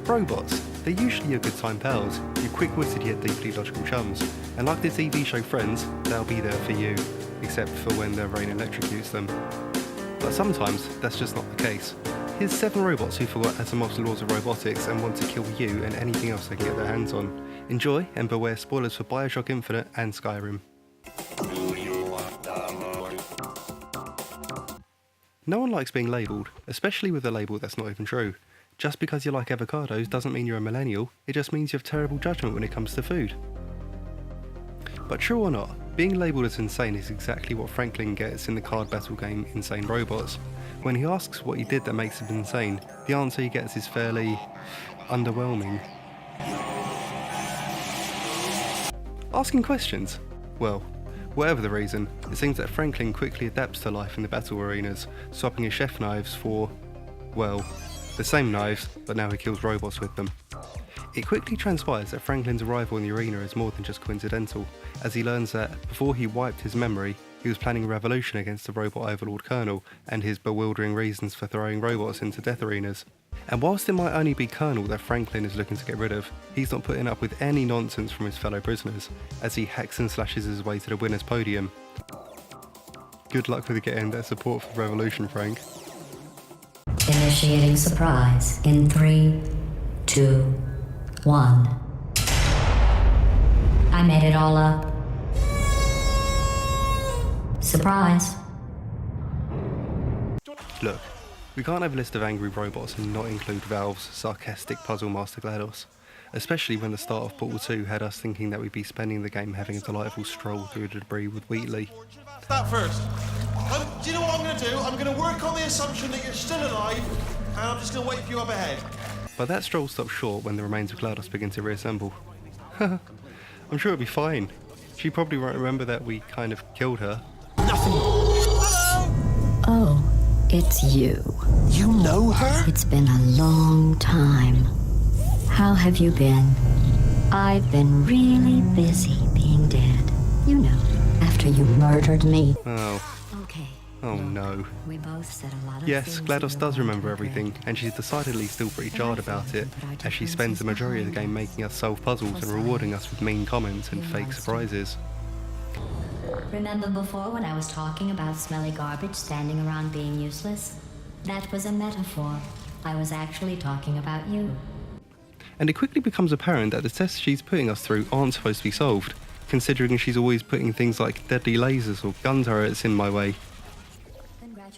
Robots. They're usually your good time pals, your quick-witted yet deeply logical chums, and like the TV show Friends, they'll be there for you, except for when their brain electrocutes them. But sometimes that's just not the case. Here's 7 robots who forgot Asimov's laws of robotics and want to kill you and anything else they can get their hands on. Enjoy, and beware spoilers for Bioshock Infinite and Skyrim. No one likes being labelled, especially with a label that's not even true. Just because you like avocados doesn't mean you're a millennial, it just means you have terrible judgment when it comes to food. But true or not, being labelled as insane is exactly what Franklin gets in the card battle game Insane Robots. When he asks what he did that makes him insane, the answer he gets is fairly underwhelming. Asking questions? Well, whatever the reason, it seems that Franklin quickly adapts to life in the battle arenas, swapping his chef knives for, well, the same knives, but now he kills robots with them. It quickly transpires that Franklin's arrival in the arena is more than just coincidental, as he learns that, before he wiped his memory, he was planning a revolution against the robot overlord Colonel and his bewildering reasons for throwing robots into death arenas. And whilst it might only be Colonel that Franklin is looking to get rid of, he's not putting up with any nonsense from his fellow prisoners, as he hacks and slashes his way to the winner's podium. Good luck with getting that support for the revolution, Frank. Initiating surprise in 3, 2, 1. I made it all up. Surprise. Look, we can't have a list of angry robots and not include Valve's sarcastic puzzle master GLaDOS, especially when the start of Portal 2 had us thinking that we'd be spending the game having a delightful stroll through the debris with Wheatley. That first. Do you know what I'm going to do? I'm going to work on the assumption that you're still alive, and I'm just going to wait for you up ahead. But that stroll stops short when the remains of GLaDOS begin to reassemble. I'm sure it'll be fine. She probably won't remember that we kind of killed her. Nothing. Hello! Oh, it's you. You know her? It's been a long time. How have you been? I've been really busy being dead. You know, after you murdered me. Oh. Okay. Oh look, no. We both said a lot of Yes, things GLaDOS you does don't remember regret. everything, and she's decidedly still pretty jarred about it, as she spends the majority of the game making us solve puzzles and rewarding us with mean comments and fake surprises. Remember before when I was talking about smelly garbage standing around being useless? That was a metaphor. I was actually talking about you. And it quickly becomes apparent that the tests she's putting us through aren't supposed to be solved, considering she's always putting things like deadly lasers or gun turrets in my way.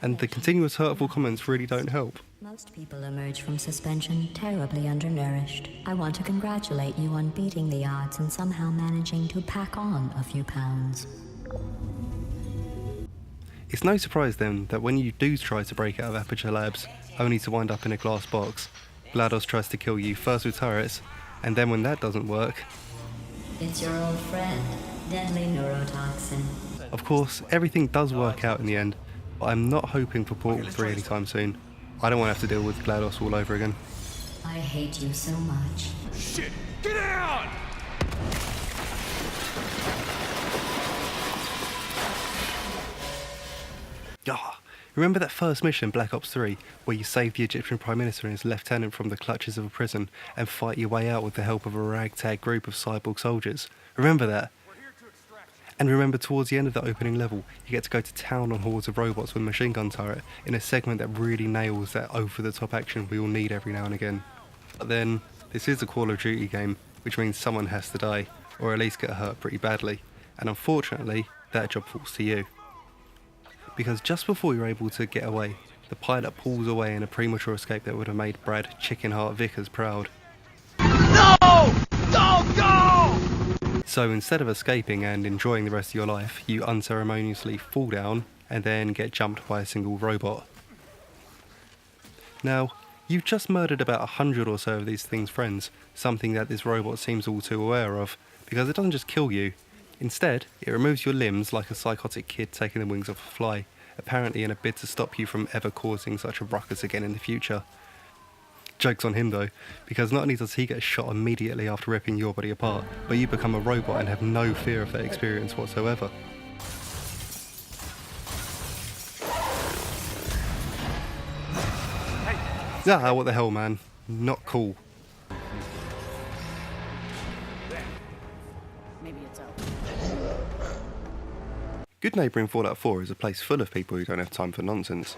And the continuous hurtful comments really don't help. Most people emerge from suspension terribly undernourished. I want to congratulate you on beating the odds and somehow managing to pack on a few pounds. It's no surprise then that when you do try to break out of Aperture Labs, only to wind up in a glass box, GLaDOS tries to kill you first with turrets, and then when that doesn't work... It's your old friend, deadly neurotoxin. Of course, everything does work out in the end, but I'm not hoping for Portal 3 anytime soon. I don't want to have to deal with GLaDOS all over again. I hate you so much. Shit! Get out! Ah, remember that first mission in Black Ops 3, where you save the Egyptian Prime Minister and his lieutenant from the clutches of a prison and fight your way out with the help of a ragtag group of cyborg soldiers? Remember that? And remember towards the end of the opening level, you get to go to town on hordes of robots with a machine gun turret in a segment that really nails that over-the-top action we all need every now and again. But then, this is a Call of Duty game, which means someone has to die, or at least get hurt pretty badly, and unfortunately, that job falls to you. Because just before you're able to get away, the pilot pulls away in a premature escape that would have made Brad Chickenheart Vickers proud. No! Don't go! So instead of escaping and enjoying the rest of your life, you unceremoniously fall down and then get jumped by a single robot. Now, you've just murdered about 100 or so of these things' friends, something that this robot seems all too aware of, because it doesn't just kill you. Instead, it removes your limbs like a psychotic kid taking the wings off a fly, apparently in a bid to stop you from ever causing such a ruckus again in the future. Joke's on him though, because not only does he get shot immediately after ripping your body apart, but you become a robot and have no fear of that experience whatsoever. Ah, what the hell, man. Not cool. Maybe it's out. Good Neighbour in Fallout 4 is a place full of people who don't have time for nonsense.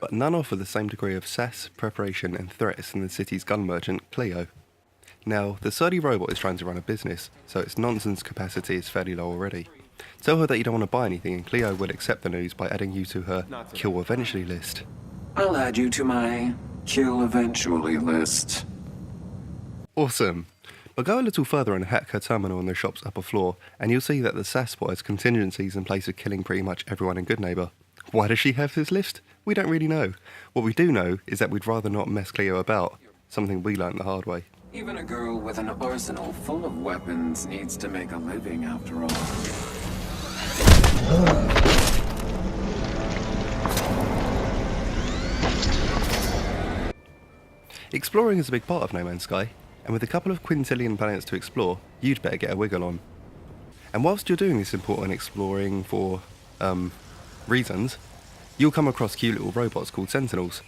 But none offer the same degree of sass, preparation and threats than the city's gun merchant, Cleo. Now, the surly robot is trying to run a business, so its nonsense capacity is fairly low already. Tell her that you don't want to buy anything and Cleo will accept the news by adding you to her Kill Eventually list. I'll add you to my Kill Eventually list. Awesome! But go a little further and hack her terminal on the shop's upper floor, and you'll see that the Sasspot has contingencies in place of killing pretty much everyone in Good Neighbour. Why does she have this list? We don't really know. What we do know is that we'd rather not mess Cleo about, something we learned the hard way. Even a girl with an arsenal full of weapons needs to make a living after all. Exploring is a big part of No Man's Sky, and with a couple of quintillion planets to explore, you'd better get a wiggle on. And whilst you're doing this important exploring for, reasons, you'll come across cute little robots called Sentinels.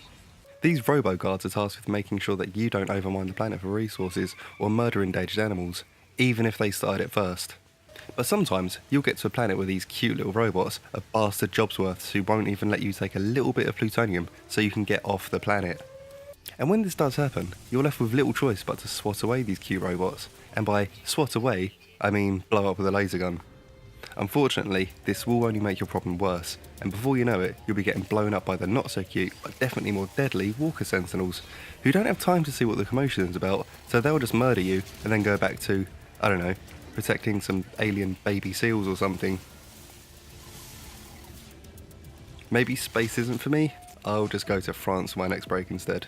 These robo-guards are tasked with making sure that you don't overmine the planet for resources or murder endangered animals, even if they started it first. But sometimes you'll get to a planet where these cute little robots are bastard jobsworths who won't even let you take a little bit of plutonium so you can get off the planet. And when this does happen, you're left with little choice but to swat away these cute robots, and by swat away, I mean blow up with a laser gun. Unfortunately, this will only make your problem worse, and before you know it, you'll be getting blown up by the not so cute, but definitely more deadly Walker Sentinels, who don't have time to see what the commotion is about, so they'll just murder you and then go back to, I don't know, protecting some alien baby seals or something. Maybe space isn't for me? I'll just go to France for my next break instead.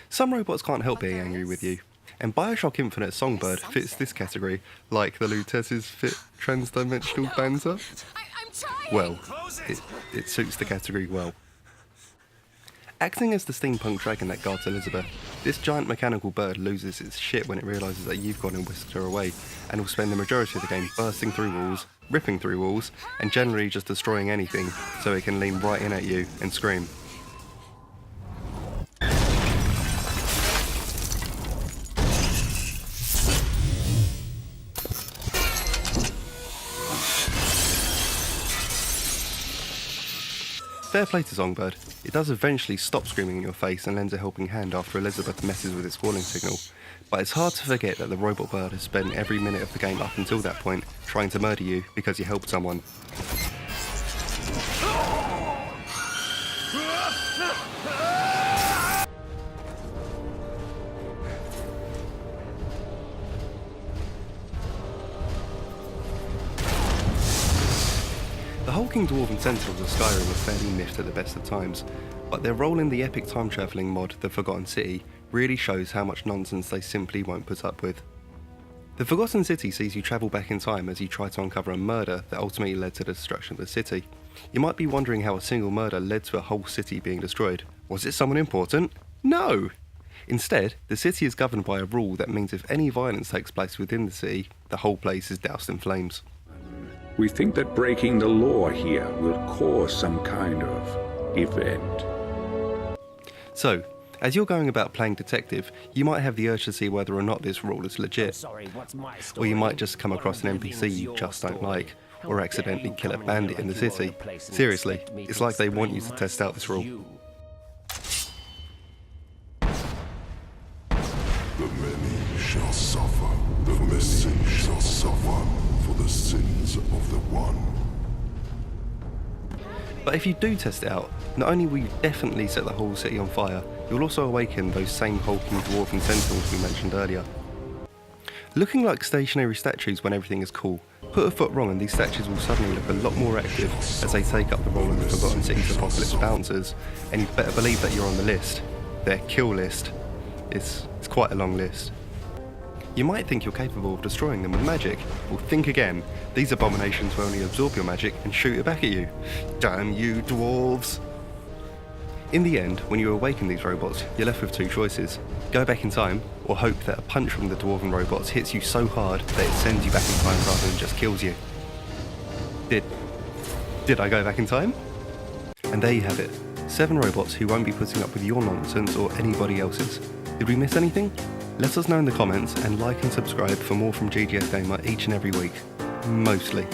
Some robots can't help being angry with you, and Bioshock Infinite Songbird fits this category, like the Lutez's fit trans-dimensional banter. I'm trying! Well, it suits the category well. Acting as the steampunk dragon that guards Elizabeth, this giant mechanical bird loses its shit when it realises that you've gone and whisked her away, and will spend the majority of the game bursting through walls, ripping through walls, and generally just destroying anything, so it can lean right in at you and scream. Fair play to Songbird. It does eventually stop screaming in your face and lends a helping hand after Elizabeth messes with its warning signal, but it's hard to forget that the robot bird has spent every minute of the game up until that point trying to murder you because you helped someone. The hulking dwarven sentinels of Skyrim are fairly miffed at the best of times, but their role in the epic time travelling mod The Forgotten City really shows how much nonsense they simply won't put up with. The Forgotten City sees you travel back in time as you try to uncover a murder that ultimately led to the destruction of the city. You might be wondering how a single murder led to a whole city being destroyed. Was it someone important? No! Instead, the city is governed by a rule that means if any violence takes place within the city, the whole place is doused in flames. We think that breaking the law here will cause some kind of event. So, as you're going about playing detective, you might have the urge to see whether or not this rule is legit. Or you might just come across an NPC you just don't like, or accidentally kill a bandit in the city. Seriously, it's like they want you to test out this rule. The many shall suffer, the missing shall suffer for the sins of the one. But if you do test it out, not only will you definitely set the whole city on fire, you'll also awaken those same hulking dwarven sentinels we mentioned earlier. Looking like stationary statues when everything is cool, put a foot wrong and these statues will suddenly look a lot more active as they take up the role of the Forgotten City's apocalypse bouncers, and you better believe that you're on the list. Their kill list. It's quite a long list. You might think you're capable of destroying them with magic. Well, think again. These abominations will only absorb your magic and shoot it back at you. Damn you, dwarves! In the end, when you awaken these robots, you're left with two choices. Go back in time, or hope that a punch from the dwarven robots hits you so hard that it sends you back in time rather than just kills you. Did I go back in time? And there you have it. 7 robots who won't be putting up with your nonsense or anybody else's. Did we miss anything? Let us know in the comments and like and subscribe for more from GGS Gamer each and every week. Mostly.